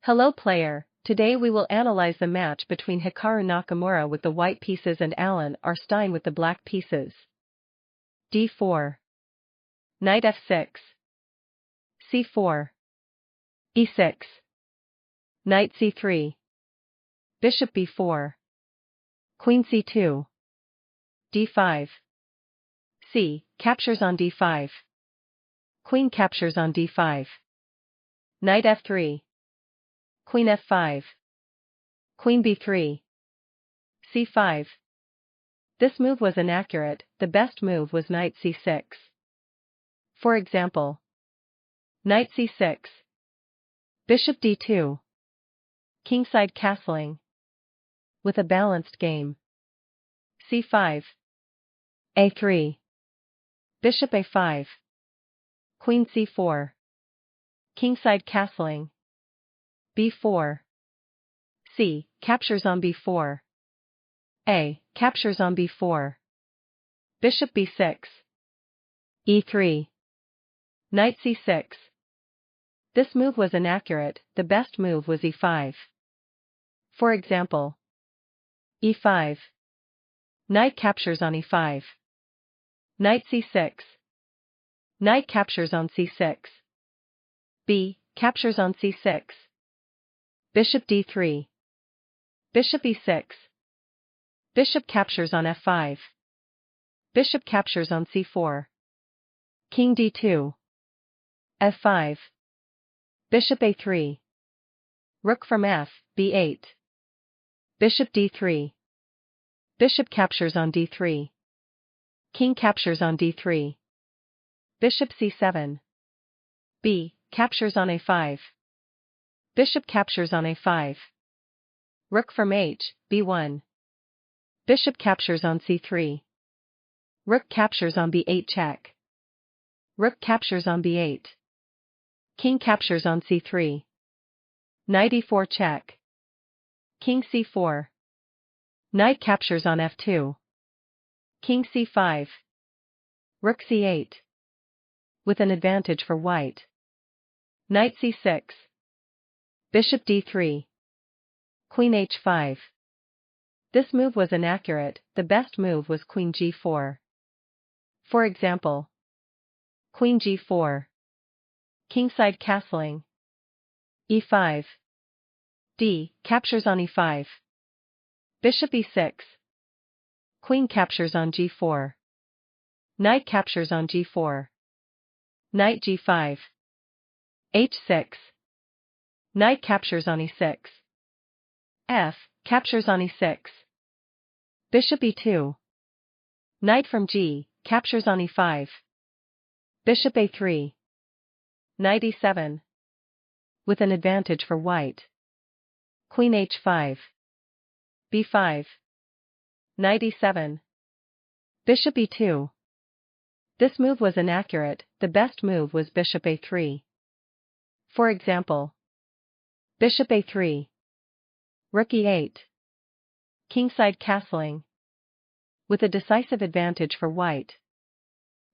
Hello player, today we will analyze the match between Hikaru Nakamura with the white pieces and Alan or Stein with the black pieces. d4. Knight f6. c4. e6. Knight c3. Bishop b4. Queen c2. d5. c. Captures on d5. Queen captures on d5. Knight f3. Queen f5. Queen b3. c5. This move was inaccurate, the best move was knight c6. For example, knight c6. Bishop d2. Kingside castling. With a balanced game. c5. a3. Bishop a5. Queen c4. Kingside castling. b4. c. Captures on b4. a. Captures on b4. Bishop b6. e3. Knight c6. This move was inaccurate, the best move was e5. For example, e5. Knight captures on e5. Knight c6. Knight captures on c6. b. Captures on c6. Bishop d3. Bishop e6. Bishop captures on f5. Bishop captures on c4. King d2. f5. Bishop a3. Rook from f, b8. Bishop d3. Bishop captures on d3. King captures on d3. Bishop c7. b. Captures on a5. Bishop captures on a5. Rook from h, b1. Bishop captures on c3. Rook captures on b8 check. Rook captures on b8. King captures on c3. Knight e4 check. King c4. Knight captures on f2. King c5. Rook c8. With an advantage for white. Knight c6. Bishop d3. Queen h5. This move was inaccurate, the best move was queen g4. For example, queen g4. Kingside castling. e5. d. Captures on e5. Bishop e6. Queen captures on g4. Knight captures on g4. Knight g5. h6. Knight captures on e6. f. Captures on e6. Bishop e2. Knight from g. Captures on e5. Bishop a3. Knight e7. With an advantage for white. Queen h5. b5. Knight e7. Bishop e2. This move was inaccurate, the best move was bishop a3. For example, bishop a3. Rook e8. Kingside castling. With a decisive advantage for white.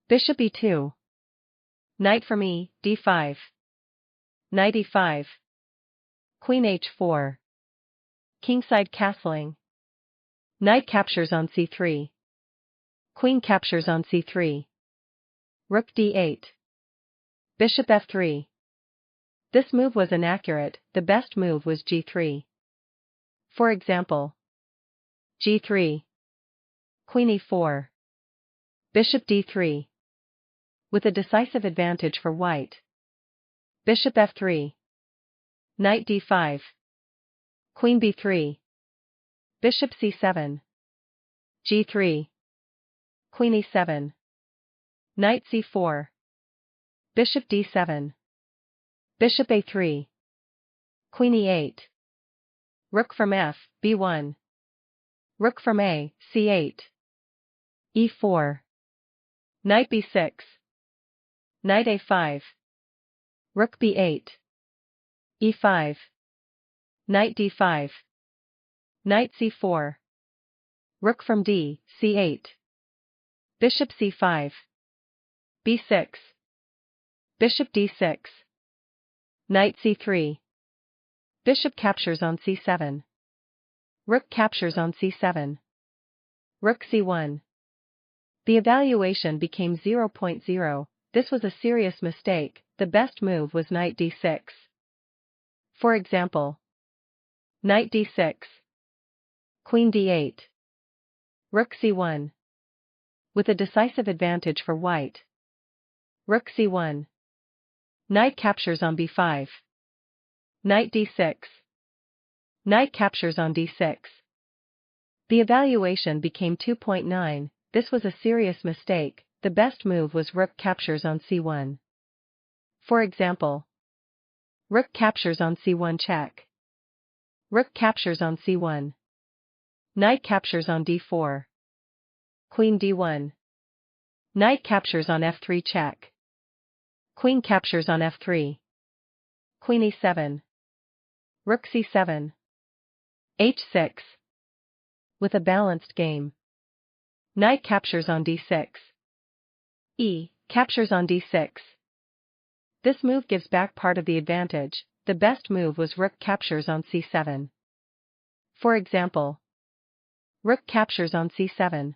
Bishop e2. Knight from e, d5. Knight e5. Queen h4. Kingside castling. Knight captures on c3. Queen captures on c3. Rook d8. Bishop f3. This move was inaccurate, the best move was g3. For example, g3. Queen e4. Bishop d3. With a decisive advantage for white. Bishop f3. Knight d5. Queen b3. Bishop c7. g3. Queen e7. Knight c4. Bishop d7. Bishop a3. Queen e8. Rook from f, b1. Rook from a, c8. e4. Knight b6. Knight a5. Rook b8. e5. Knight d5. Knight c4. Rook from d, c8. Bishop c5. b6. Bishop d6. Knight c3. Bishop captures on c7. Rook captures on c7. Rook c1. The evaluation became 0.0. This was a serious mistake. The best move was knight d6. For example, knight d6. Queen d8. Rook c1. With a decisive advantage for white. Rook c1. Knight captures on b5. Knight d6. Knight captures on d6. The evaluation became 2.9. This was a serious mistake. The best move was rook captures on c1. For example, rook captures on c1 check. Rook captures on c1. Knight captures on d4. Queen d1. Knight captures on f3 check. Queen captures on f3. Queen e7. Rook c7. h6. With a balanced game. Knight captures on d6. E captures on d6. This move gives back part of the advantage. The best move was rook captures on c7. For example, rook captures on c7.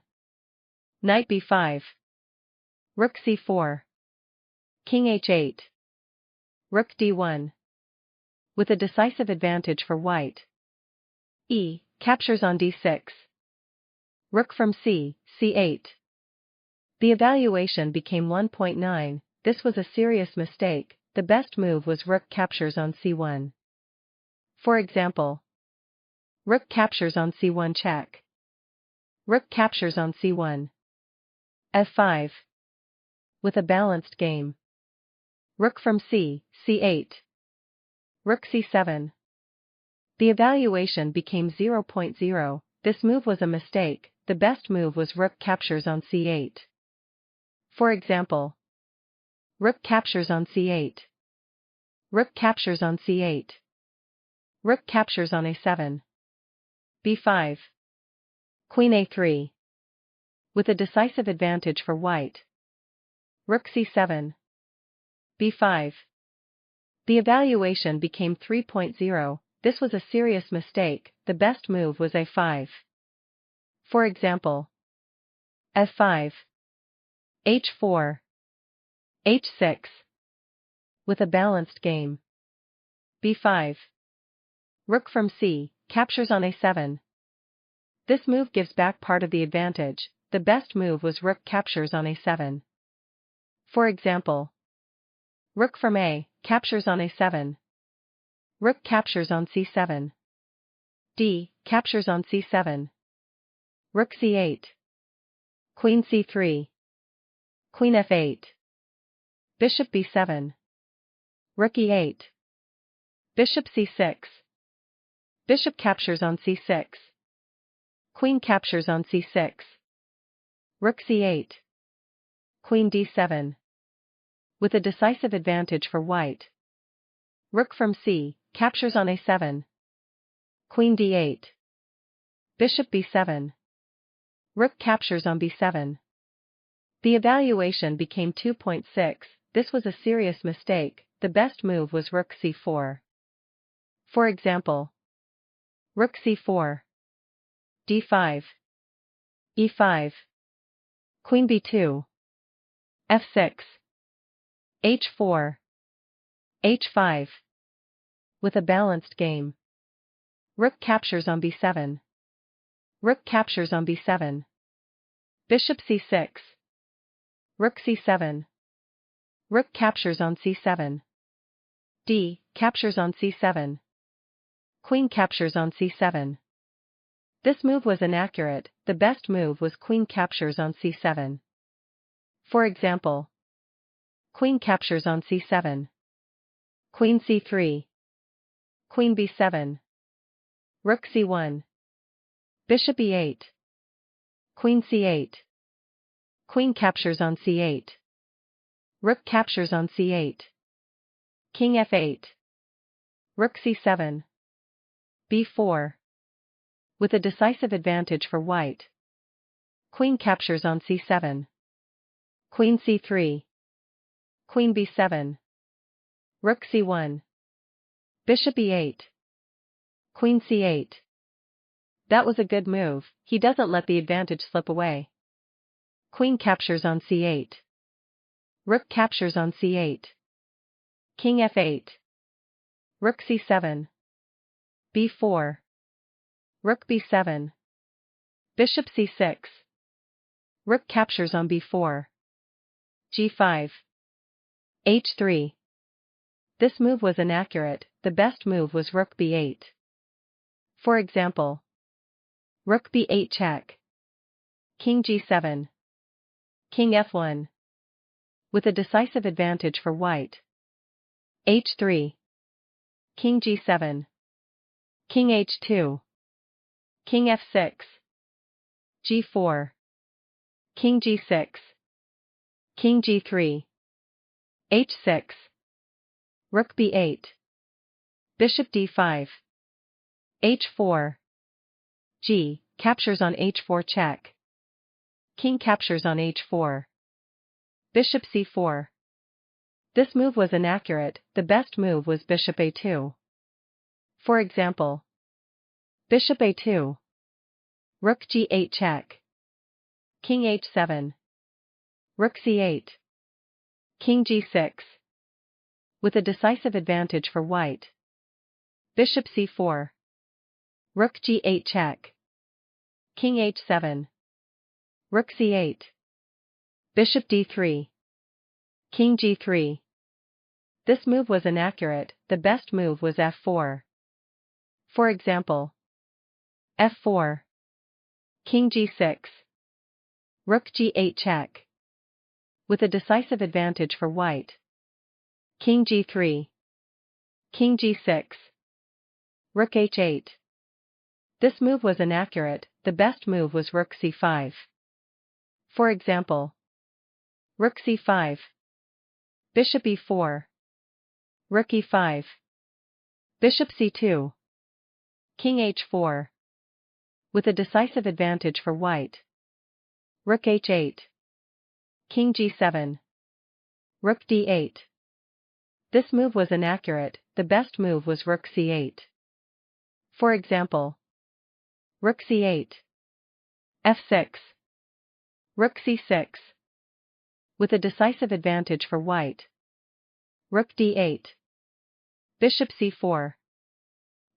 Knight b5. Rook c4. King h8. Rook d1. With a decisive advantage for white. E captures on d6. Rook from c, c8. The evaluation became 1.9. This was a serious mistake. The best move was rook captures on c1. For example, rook captures on c1 check. Rook captures on c1. f5. With a balanced game. Rook from c, c8. Rook c7. The evaluation became 0.0. This move was a mistake. The best move was rook captures on c8. For example, rook captures on c8. Rook captures on c8. Rook captures on a7. b5. Queen a3. With a decisive advantage for white. Rook c7. b5. The evaluation became 3.0. This was a serious mistake. The best move was a5. For example, f5. h4. h6. With a balanced game. b5. Rook from c, captures on a7. This move gives back part of the advantage. The best move was rook captures on a7. For example, rook from a, captures on a7. Rook captures on c7. d, captures on c7. Rook c8. Queen c3. Queen f8. Bishop b7. Rook e8. Bishop c6. Bishop captures on c6. Queen captures on c6. Rook c8. Queen d7. With a decisive advantage for white. Rook from c, captures on a7. Queen d8. Bishop b7. Rook captures on b7. The evaluation became 2.6. This was a serious mistake. The best move was rook c4. For example, rook c4. d5. e5. Queen b2. f6. h4. h5. With a balanced game. Rook captures on b7. Rook captures on b7. Bishop c6. Rook c7. Rook captures on c7. d, captures on c7. Queen captures on c7. This move was inaccurate. The best move was queen captures on c7. For example, queen captures on c7. Queen c3. Queen b7. Rook c1. Bishop e8. Queen c8. Queen captures on c8. Rook captures on c8. King f8. Rook c7. b4. With a decisive advantage for white. Queen captures on c7. Queen c3. Queen b7. Rook c1. Bishop e8. Queen c8. That was a good move, he doesn't let the advantage slip away. Queen captures on c8. Rook captures on c8. King f8. Rook c7. b4. Rook b7. Bishop c6. Rook captures on b4. g5. h3. This move was inaccurate, the best move was rook b8. For example, rook b8 check. King g7. King f1. With a decisive advantage for white. h3. King g7. King h2. King f6. g4. King g6. King g3. h6. Rook b8. Bishop d5. h4. G captures on h4 check. King captures on h4. Bishop c4. This move was inaccurate, the best move was bishop a2. For example, bishop a2. Rook g8 check. King h7. Rook c8. King g6. With a decisive advantage for white. Bishop c4. Rook g8 check. King h7. Rook c8. Bishop d3. King g3. This move was inaccurate, the best move was f4. For example, f4. King g6. Rook g8 check. With a decisive advantage for white. King g3. King g6. Rook h8. This move was inaccurate, the best move was rook c5. For example, rook c5. Bishop e4. Rook e5. Bishop c2. King h4. With a decisive advantage for white. Rook h8. King g7. Rook d8. This move was inaccurate, the best move was rook c8. For example, rook c8. f6. Rook c6. With a decisive advantage for white. Rook d8. Bishop c4.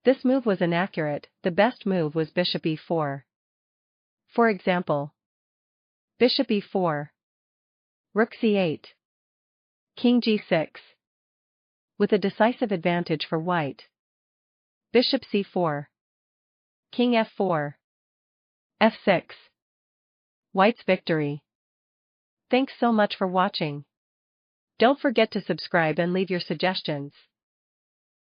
This move was inaccurate, the best move was bishop e4. For example, bishop e4. Rook c8. King g6. With a decisive advantage for white. Bishop c4. King f4. f6. White's victory. Thanks so much for watching. Don't forget to subscribe and leave your suggestions.